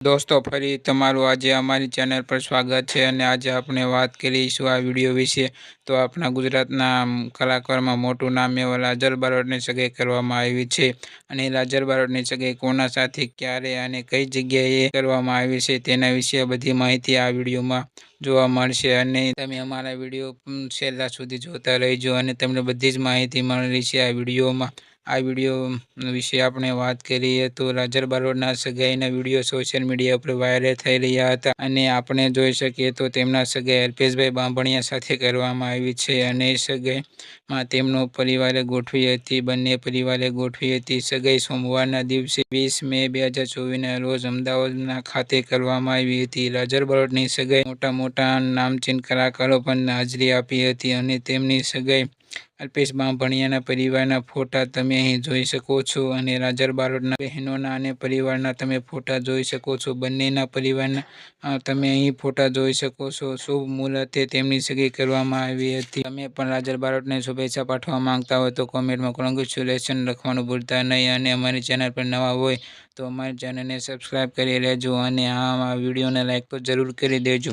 દોસ્તો ફરી તમારું આજે અમારી ચેનલ પર સ્વાગત છે અને આજે આપણે વાત કરીશું આ વિડીયો વિશે. તો આપણા ગુજરાતના કલાકારમાં મોટું નામ એવા લાજર બારોટની સગાઈ કરવામાં આવી છે અને લાજર બારોટની સગાઈ કોના સાથે, ક્યારે અને કઈ જગ્યાએ કરવામાં આવી છે તેના વિશે બધી માહિતી આ વિડીયોમાં જોવા મળશે અને તમે અમારા વિડીયો છેલ્લા સુધી જોતા રહેજો અને તમને બધી જ માહિતી મળી છે આ વિડીયોમાં. આ વિડીયો વિશે આપણે વાત કરીએ તો લાજર બારોટના સગાઈના વિડીયો સોશિયલ મીડિયા પર વાયરલ થઈ રહ્યા હતા અને આપણે જોઈ શકીએ તો તેમના સગાઈ અલ્પેશભાઈ બાંભણિયા સાથે કરવામાં આવી છે અને સગાઈમાં તેમનો પરિવારે ગોઠવી હતી. બંને પરિવારે ગોઠવી હતી સગાઈ સોમવારના દિવસે 20 મે 2024ના રોજ અમદાવાદના ખાતે કરવામાં આવી હતી. લાજર બારોટની સગાઈ મોટા નામચીન કલાકારો પણ હાજરી આપી હતી અને તેમની સગાઈ અલ્પેશ બાંભણિયાના પરિવારના ફોટા તમે અહીં જોઈ શકો છો અને લાજર બારોટના બહેનોના અને પરિવારના તમે ફોટા જોઈ શકો છો. બંનેના પરિવારના તમે અહીં ફોટા જોઈ શકો છો. શુભ મુહૂર્તે તેમની સગાઈ કરવામાં આવી હતી. તમે પણ લાજર બારોટને શુભેચ્છા પાઠવવા માંગતા હોય તો કોમેન્ટમાં કોંગ્રેચ્યુલેશન લખવાનું ભૂલતા નહીં અને અમારી ચેનલ પર નવા હોય તો અમારી ચેનલને સબસ્ક્રાઈબ કરી લેજો અને આ વિડીયોને લાઈક તો જરૂર કરી દેજો.